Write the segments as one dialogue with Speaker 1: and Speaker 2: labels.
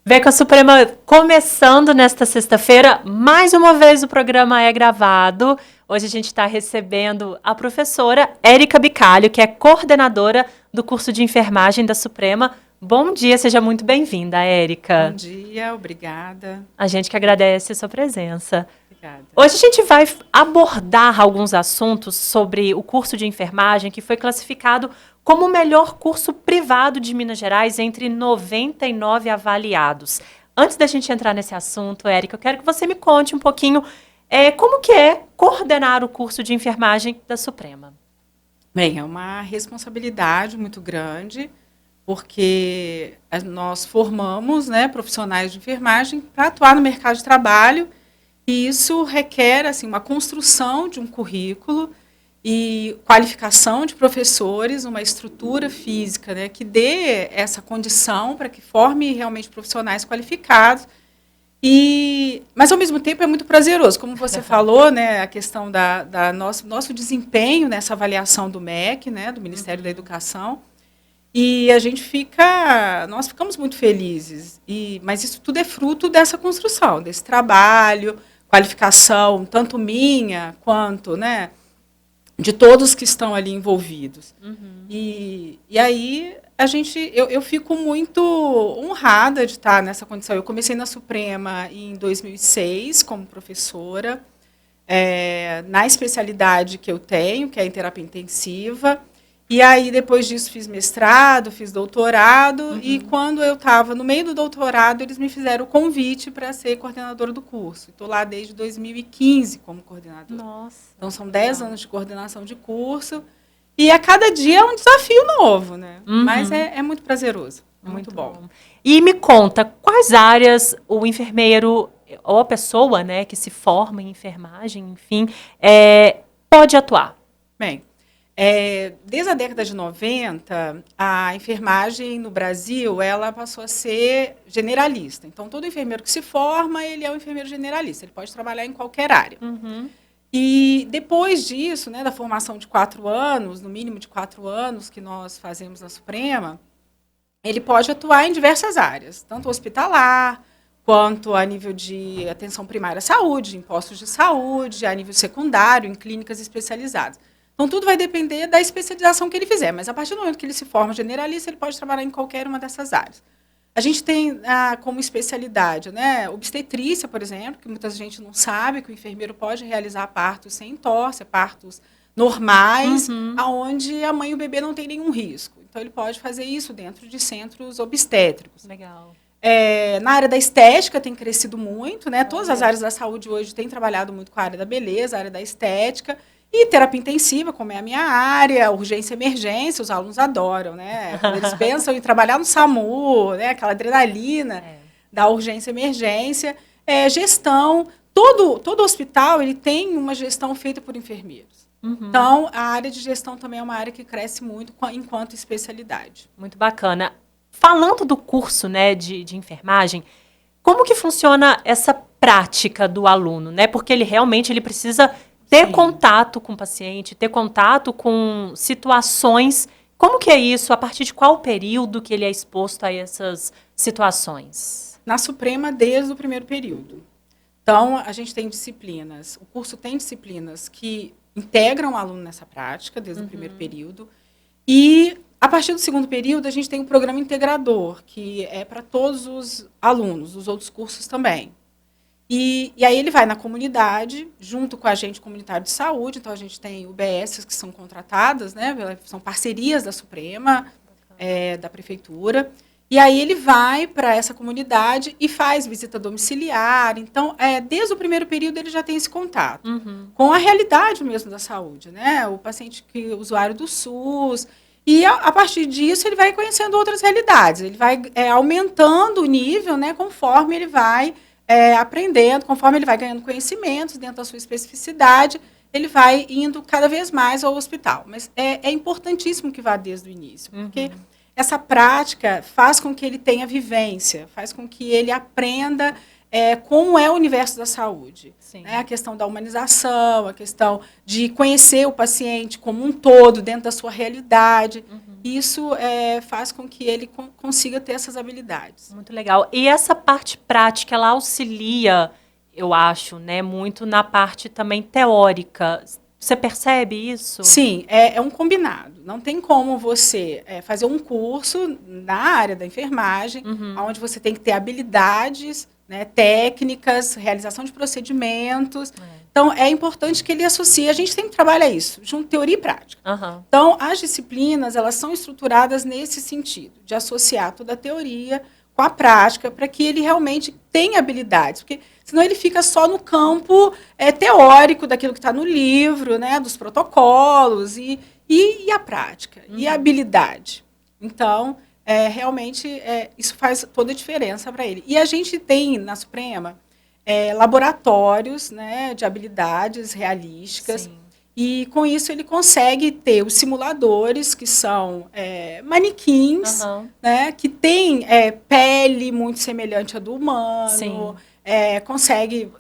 Speaker 1: Vem com a Suprema começando nesta sexta-feira. Mais uma vez o programa é gravado. Hoje a gente está recebendo a professora Érica Bicalho, que é coordenadora do curso de enfermagem da Suprema. Bom dia, seja muito bem-vinda, Érica.
Speaker 2: Bom dia, obrigada.
Speaker 1: A gente que agradece a sua presença.
Speaker 2: Obrigada.
Speaker 1: Hoje a gente vai abordar alguns assuntos sobre o curso de enfermagem que foi classificado como o melhor curso privado de Minas Gerais entre 99 avaliados. Antes da gente entrar nesse assunto, Érica, eu quero que você me conte um pouquinho como que é coordenar o curso de enfermagem da Suprema.
Speaker 2: Bem, é uma responsabilidade muito grande, porque nós formamos, profissionais de enfermagem para atuar no mercado de trabalho, e isso requer assim, uma construção de um currículo e qualificação de professores, uma estrutura física, que dê essa condição para que forme realmente profissionais qualificados. Mas, ao mesmo tempo, é muito prazeroso. Como você falou, a questão da nosso desempenho nessa avaliação do MEC, do Ministério da Educação, e nós ficamos muito felizes. Mas isso tudo é fruto dessa construção, desse trabalho, qualificação, tanto minha quanto, de todos que estão ali envolvidos.
Speaker 1: Uhum.
Speaker 2: E aí eu fico muito honrada de estar nessa condição. Eu comecei na Suprema em 2006 como professora, na especialidade que eu tenho, que é em terapia intensiva. E aí, depois disso, fiz mestrado, fiz doutorado, e quando eu estava no meio do doutorado, eles me fizeram o convite para ser coordenadora do curso. Estou lá desde 2015 como coordenadora.
Speaker 1: Nossa.
Speaker 2: Então, são 10 anos de coordenação de curso, e a cada dia é um desafio novo, Mas é muito prazeroso, muito bom.
Speaker 1: E me conta, quais áreas o enfermeiro, ou a pessoa, que se forma em enfermagem, enfim, pode atuar?
Speaker 2: Bem, desde a década de 90, a enfermagem no Brasil ela passou a ser generalista. Então, todo enfermeiro que se forma, ele é um enfermeiro generalista. Ele pode trabalhar em qualquer área.
Speaker 1: Uhum.
Speaker 2: E depois disso, da formação de 4 anos, no mínimo de 4 anos que nós fazemos na Suprema, ele pode atuar em diversas áreas, tanto hospitalar, quanto a nível de atenção primária à saúde, em postos de saúde, a nível secundário, em clínicas especializadas. Então, tudo vai depender da especialização que ele fizer, mas a partir do momento que ele se forma generalista, ele pode trabalhar em qualquer uma dessas áreas. A gente tem como especialidade, obstetrícia, por exemplo, que muita gente não sabe, que o enfermeiro pode realizar partos sem entorse, partos normais, onde a mãe e o bebê não têm nenhum risco. Então, ele pode fazer isso dentro de centros obstétricos.
Speaker 1: Legal.
Speaker 2: Na área da estética tem crescido muito, Todas as áreas da saúde hoje têm trabalhado muito com a área da beleza, a área da estética. E terapia intensiva, como é a minha área, urgência e emergência, os alunos adoram, Quando eles pensam em trabalhar no SAMU, aquela adrenalina da urgência e emergência. Gestão, todo hospital ele tem uma gestão feita por enfermeiros. Então, a área de gestão também é uma área que cresce muito enquanto especialidade.
Speaker 1: Muito bacana. Falando do curso, de enfermagem, como que funciona essa prática do aluno, Porque ele realmente precisa ter contato com o paciente, ter contato com situações. Como que é isso? A partir de qual período que ele é exposto a essas situações?
Speaker 2: Na Suprema, desde o primeiro período. Então, a gente tem disciplinas. O curso tem disciplinas que integram o aluno nessa prática, desde o primeiro período. E, a partir do segundo período, a gente tem um programa integrador, que é para todos os alunos, dos outros cursos também. E aí ele vai na comunidade, junto com a agente comunitário de saúde. Então, a gente tem UBSs que são contratadas, são parcerias da Suprema, da Prefeitura. E aí ele vai para essa comunidade e faz visita domiciliar. Então, desde o primeiro período, ele já tem esse contato com a realidade mesmo da saúde. O paciente usuário do SUS. E, a partir disso, ele vai conhecendo outras realidades. Ele vai aumentando o nível, conforme ele vai aprendendo, conforme ele vai ganhando conhecimentos dentro da sua especificidade, ele vai indo cada vez mais ao hospital. Mas é importantíssimo que vá desde o início, porque essa prática faz com que ele tenha vivência, faz com que ele aprenda como é o universo da saúde.
Speaker 1: Sim.
Speaker 2: Né? A questão da humanização, a questão de conhecer o paciente como um todo, dentro da sua realidade. Isso faz com que ele consiga ter essas habilidades.
Speaker 1: Muito legal. E essa parte prática, ela auxilia, eu acho, né, muito na parte também teórica. Você percebe isso?
Speaker 2: Sim, é um combinado. Não tem como você fazer um curso na área da enfermagem, onde você tem que ter habilidades, né, técnicas, realização de procedimentos. Então, é importante que ele associe. A gente sempre trabalha isso, junto teoria e prática. Então, as disciplinas, elas são estruturadas nesse sentido, de associar toda a teoria com a prática, para que ele realmente tenha habilidades. Porque senão ele fica só no campo teórico daquilo que está no livro, né, dos protocolos, e a prática, e a habilidade. Então, realmente, isso faz toda a diferença para ele. E a gente tem, na Suprema, laboratórios, né, de habilidades realísticas. Sim. E, com isso, ele consegue ter os simuladores, que são manequins, né, que têm pele muito semelhante à do humano. Sim.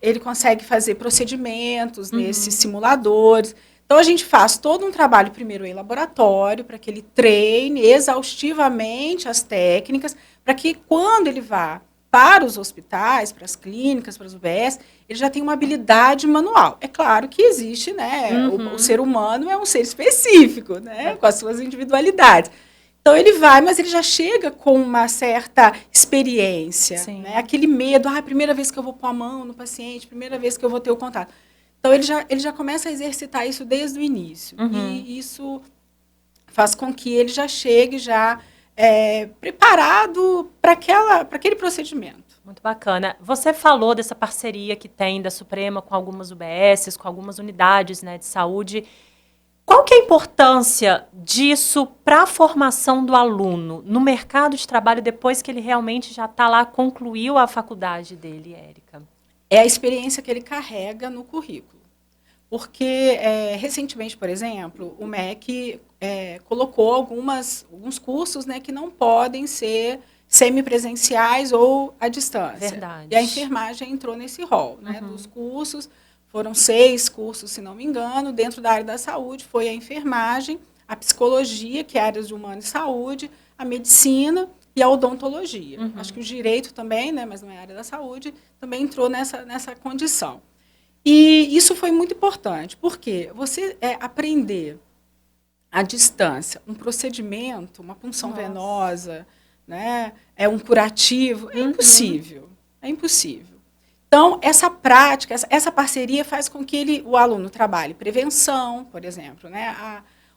Speaker 2: Ele consegue fazer procedimentos nesses simuladores. Então, a gente faz todo um trabalho, primeiro, em laboratório, para que ele treine exaustivamente as técnicas, para que, quando ele vá para os hospitais, para as clínicas, para as UBS, ele já tem uma habilidade manual. É claro que existe, né? O ser humano é um ser específico, né? Com as suas individualidades. Então, ele vai, mas ele já chega com uma certa experiência. Né? Aquele medo, primeira vez que eu vou pôr a mão no paciente, primeira vez que eu vou ter o contato. Então, ele já começa a exercitar isso desde o início. E isso faz com que ele já chegue preparado para aquele procedimento.
Speaker 1: Muito bacana. Você falou dessa parceria que tem da Suprema com algumas UBSs, com algumas unidades, né, de saúde. Qual que é a importância disso para a formação do aluno no mercado de trabalho depois que ele realmente já está lá, concluiu a faculdade dele, Érica?
Speaker 2: É a experiência que ele carrega no currículo. Porque, recentemente, por exemplo, o MEC colocou alguns cursos, né, que não podem ser semipresenciais ou à distância.
Speaker 1: Verdade.
Speaker 2: E a enfermagem entrou nesse rol. Né, dos cursos, foram 6 cursos, se não me engano. Dentro da área da saúde foi a enfermagem, a psicologia, que é áreas de humano e saúde, a medicina e a odontologia. Acho que o direito também, né, mas não é área da saúde, também entrou nessa condição. E isso foi muito importante, porque você aprender à distância um procedimento, uma punção venosa, né, um curativo, é impossível. É impossível. Então, essa prática, essa parceria faz com que o aluno trabalhe prevenção, por exemplo. Né?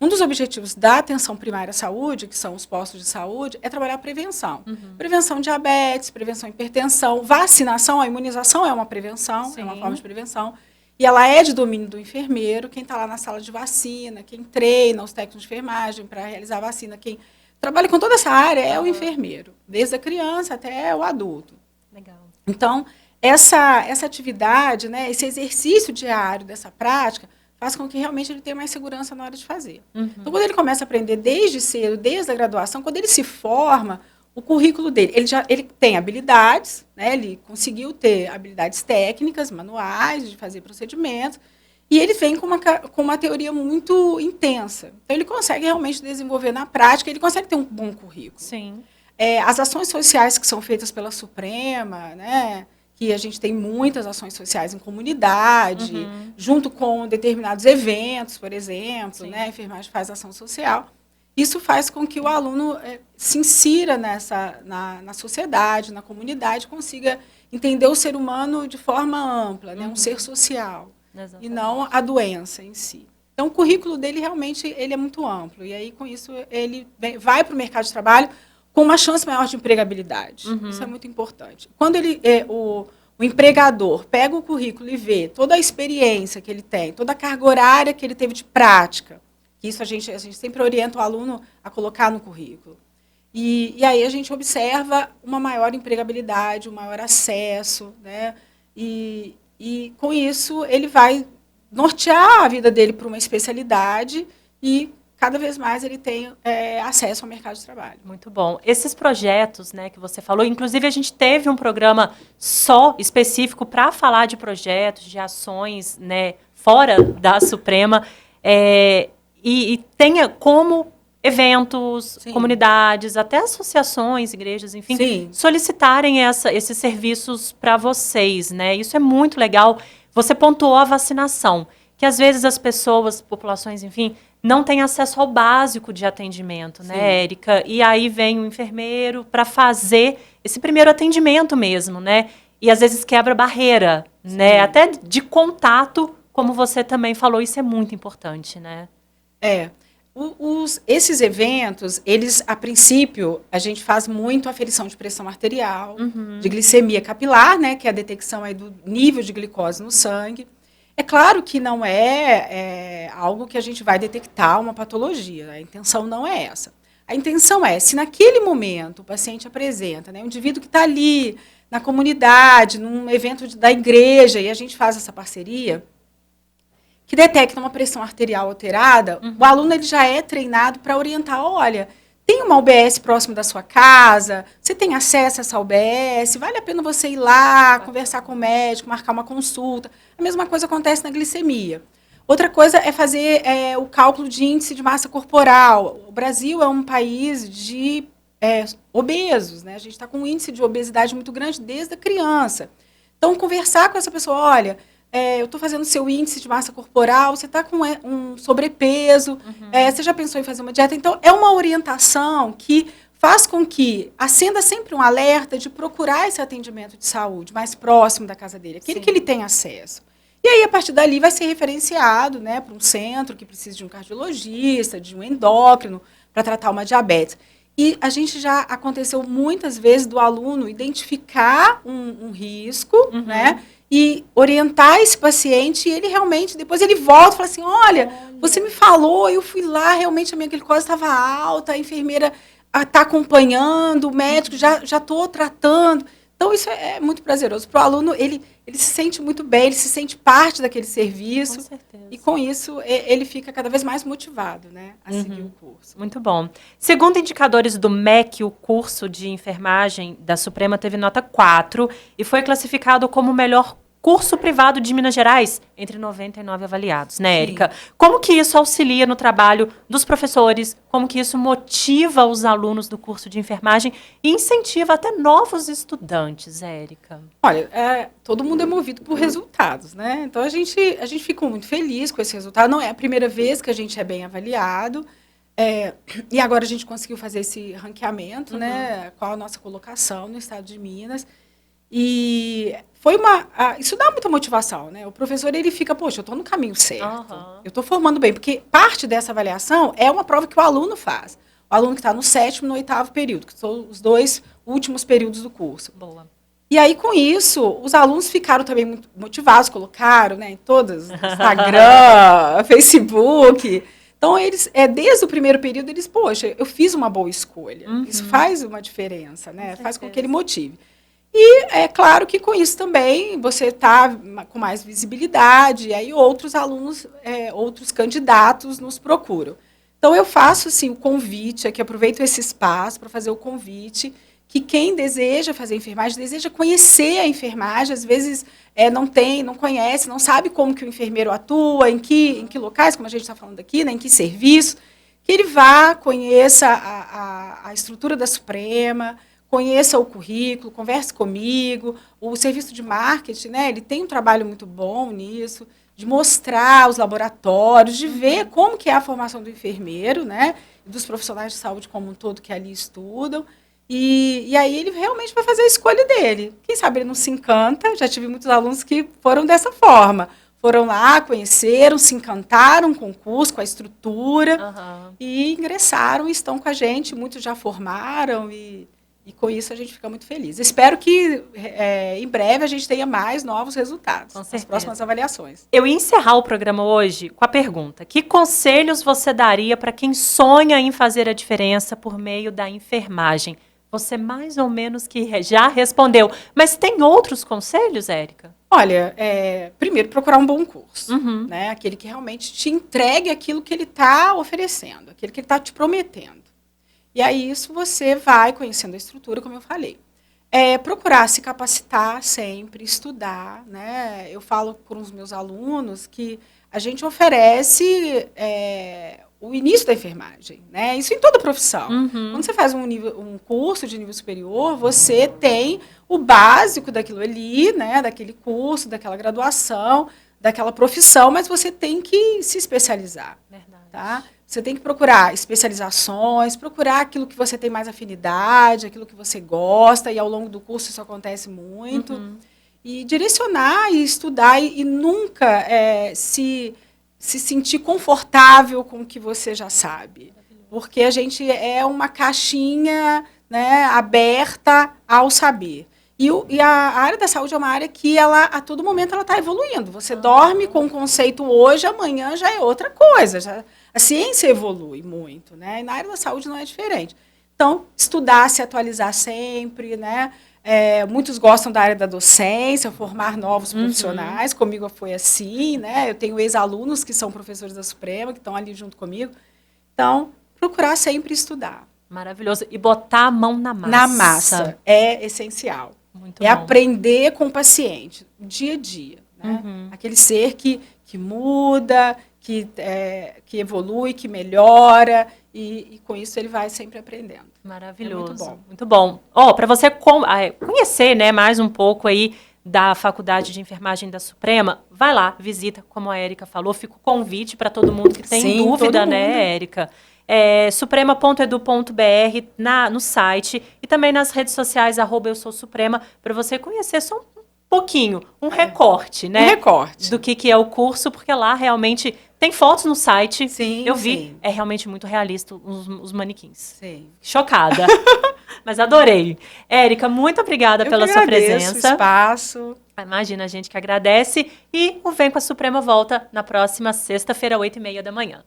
Speaker 2: Um dos objetivos da atenção primária à saúde, que são os postos de saúde, é trabalhar a prevenção. Prevenção de diabetes, prevenção de hipertensão, vacinação, a imunização é uma prevenção, Sim. É uma forma de prevenção. E ela é de domínio do enfermeiro, quem está lá na sala de vacina, quem treina os técnicos de enfermagem para realizar a vacina, quem trabalha com toda essa área é o enfermeiro, desde a criança até o adulto.
Speaker 1: Legal.
Speaker 2: Então, essa atividade, né, esse exercício diário dessa prática, faz com que realmente ele tenha mais segurança na hora de fazer. Então, quando ele começa a aprender desde cedo, desde a graduação, quando ele se forma, o currículo dele, ele tem habilidades, né, ele conseguiu ter habilidades técnicas, manuais, de fazer procedimentos, e ele vem com uma teoria muito intensa. Então, ele consegue realmente desenvolver na prática, ele consegue ter um bom currículo.
Speaker 1: Sim.
Speaker 2: As ações sociais que são feitas pela Suprema, né, que a gente tem muitas ações sociais em comunidade, junto com determinados eventos, por exemplo, né, a enfermagem faz ação social. Isso faz com que o aluno se insira na sociedade, na comunidade, consiga entender o ser humano de forma ampla, né, um ser social, Exatamente. E não a doença em si. Então, o currículo dele realmente ele é muito amplo, e aí, com isso, ele vai para o mercado de trabalho com uma chance maior de empregabilidade. Isso é muito importante. Quando o empregador pega o currículo e vê toda a experiência que ele tem, toda a carga horária que ele teve de prática, que isso a gente sempre orienta o aluno a colocar no currículo. E aí a gente observa uma maior empregabilidade, um maior acesso, né? E com isso ele vai nortear a vida dele para uma especialidade e cada vez mais ele tem acesso ao mercado de trabalho.
Speaker 1: Muito bom. Esses projetos, né, que você falou, inclusive a gente teve um programa só específico para falar de projetos, de ações, né, fora da Suprema, e tenha como eventos, sim, comunidades, até associações, igrejas, enfim, sim, solicitarem esses serviços para vocês, né? Isso é muito legal. Você pontuou a vacinação, que às vezes as pessoas, populações, enfim, não têm acesso ao básico de atendimento, né, sim, Érica? E aí vem o enfermeiro para fazer esse primeiro atendimento mesmo, né? E às vezes quebra barreira, sim, né? Até de contato, como você também falou, isso é muito importante, né?
Speaker 2: Esses eventos, eles, a princípio, a gente faz muito aferição de pressão arterial, de glicemia capilar, né, que é a detecção aí do nível de glicose no sangue. É claro que não é algo que a gente vai detectar uma patologia, a intenção não é essa. A intenção é, se naquele momento o paciente apresenta, né, um indivíduo que está ali na comunidade, num evento da igreja, e a gente faz essa parceria, que detecta uma pressão arterial alterada, o aluno ele já é treinado para orientar, olha, tem uma UBS próximo da sua casa, você tem acesso a essa UBS, vale a pena você ir lá, conversar com o médico, marcar uma consulta. A mesma coisa acontece na glicemia. Outra coisa é fazer o cálculo de índice de massa corporal. O Brasil é um país de obesos, né? A gente está com um índice de obesidade muito grande desde a criança. Então, conversar com essa pessoa, olha, eu estou fazendo seu índice de massa corporal, você está com um sobrepeso, você já pensou em fazer uma dieta? Então, é uma orientação que faz com que acenda sempre um alerta de procurar esse atendimento de saúde mais próximo da casa dele, aquele, sim, que ele tem acesso. E aí, a partir dali, vai ser referenciado, né, para um centro que precisa de um cardiologista, de um endócrino, para tratar uma diabetes. E a gente já aconteceu muitas vezes do aluno identificar um risco, né, e orientar esse paciente, e ele realmente, depois ele volta e fala assim, olha, você me falou, eu fui lá, realmente a minha glicose estava alta, a enfermeira está acompanhando, o médico já estou tratando. Então, isso é muito prazeroso. Para o aluno, ele se sente muito bem, ele se sente parte daquele serviço.
Speaker 1: Com certeza.
Speaker 2: E, com isso, ele fica cada vez mais motivado, né, a seguir o curso.
Speaker 1: Muito bom. Segundo indicadores do MEC, o curso de enfermagem da Suprema teve nota 4 e foi classificado como o melhor curso privado de Minas Gerais, entre 99 avaliados, né, Érica? Como que isso auxilia no trabalho dos professores? Como que isso motiva os alunos do curso de enfermagem e incentiva até novos estudantes, Érica?
Speaker 2: Olha, todo mundo é movido por resultados, né? Então, a gente ficou muito feliz com esse resultado. Não é a primeira vez que a gente é bem avaliado. E agora a gente conseguiu fazer esse ranqueamento, né? Qual a nossa colocação no estado de Minas. E foi isso dá muita motivação, né? O professor, ele fica, poxa, eu estou no caminho certo, eu estou formando bem, porque parte dessa avaliação é uma prova que o aluno faz. O aluno que está no 7º e no 8º período, que são os 2 últimos períodos do curso.
Speaker 1: Boa.
Speaker 2: E aí, com isso, os alunos ficaram também muito motivados, colocaram, né, em todas, Instagram, Facebook. Então, eles, desde o primeiro período, eles, poxa, eu fiz uma boa escolha. Isso faz uma diferença, né? Faz com que ele motive. E é claro que com isso também você está com mais visibilidade, e aí outros alunos, outros candidatos nos procuram. Então, eu faço assim, o convite, aqui aproveito esse espaço para fazer o convite, que quem deseja fazer enfermagem, deseja conhecer a enfermagem, às vezes não conhece, não sabe como que o enfermeiro atua, em que locais, como a gente está falando aqui, né, em que serviço, que ele vá, conheça a estrutura da Suprema, conheça o currículo, converse comigo. O serviço de marketing, né, ele tem um trabalho muito bom nisso, de mostrar os laboratórios, de ver como que é a formação do enfermeiro, né, e dos profissionais de saúde como um todo que ali estudam. E aí ele realmente vai fazer a escolha dele. Quem sabe ele não se encanta. Já tive muitos alunos que foram dessa forma. Foram lá, conheceram, se encantaram com o curso, com a estrutura, e ingressaram e estão com a gente. Muitos já formaram e com isso a gente fica muito feliz. Espero que em breve a gente tenha mais novos resultados nas próximas avaliações.
Speaker 1: Eu ia encerrar o programa hoje com a pergunta: que conselhos você daria para quem sonha em fazer a diferença por meio da enfermagem? Você mais ou menos que já respondeu, mas tem outros conselhos, Érica?
Speaker 2: Olha, primeiro procurar um bom curso, né? Aquele que realmente te entregue aquilo que ele está oferecendo, aquele que ele está te prometendo. E aí isso você vai conhecendo a estrutura, como eu falei. Procurar se capacitar sempre, estudar, né? Eu falo com os meus alunos que a gente oferece o início da enfermagem, né? Isso em toda profissão. Quando você faz um curso de nível superior, você tem o básico daquilo ali, né? Daquele curso, daquela graduação, daquela profissão, mas você tem que se especializar.
Speaker 1: Verdade.
Speaker 2: Tá? Você tem que procurar especializações, procurar aquilo que você tem mais afinidade, aquilo que você gosta, e ao longo do curso isso acontece muito. E direcionar e estudar e nunca se sentir confortável com o que você já sabe. Porque a gente é uma caixinha, né, aberta ao saber. E a área da saúde é uma área que a todo momento ela está evoluindo. Você dorme com um conceito hoje, amanhã já é outra coisa. A ciência evolui muito, né? E na área da saúde não é diferente. Então, estudar, se atualizar sempre, né? Muitos gostam da área da docência, formar novos profissionais. Comigo foi assim, né? Eu tenho ex-alunos que são professores da Suprema, que estão ali junto comigo. Então, procurar sempre estudar.
Speaker 1: Maravilhoso. E botar a mão na massa.
Speaker 2: Na massa. É essencial.
Speaker 1: Muito bom.
Speaker 2: Aprender com o paciente, dia a dia. Né? Aquele ser que muda, que evolui, que melhora, e com isso ele vai sempre aprendendo.
Speaker 1: Maravilhoso.
Speaker 2: Muito bom.
Speaker 1: Muito bom. Para você conhecer, né, mais um pouco aí da Faculdade de Enfermagem da Suprema, vai lá, visita, como a Érica falou, fica o convite para todo mundo que tem dúvida, né, Érica? Suprema.edu.br no site e também nas redes sociais, @eu-sou-suprema, para você conhecer só um pouquinho, um recorte, né?
Speaker 2: Um recorte.
Speaker 1: Do que é o curso, porque lá realmente tem fotos no site.
Speaker 2: Sim,
Speaker 1: eu vi,
Speaker 2: sim.
Speaker 1: É realmente muito realista os manequins.
Speaker 2: Sim.
Speaker 1: Chocada. Mas adorei. Érica, muito obrigada pela sua presença.
Speaker 2: O espaço.
Speaker 1: Imagina, a gente que agradece. E o Vem com a Suprema volta na próxima sexta-feira, 8h30 da manhã.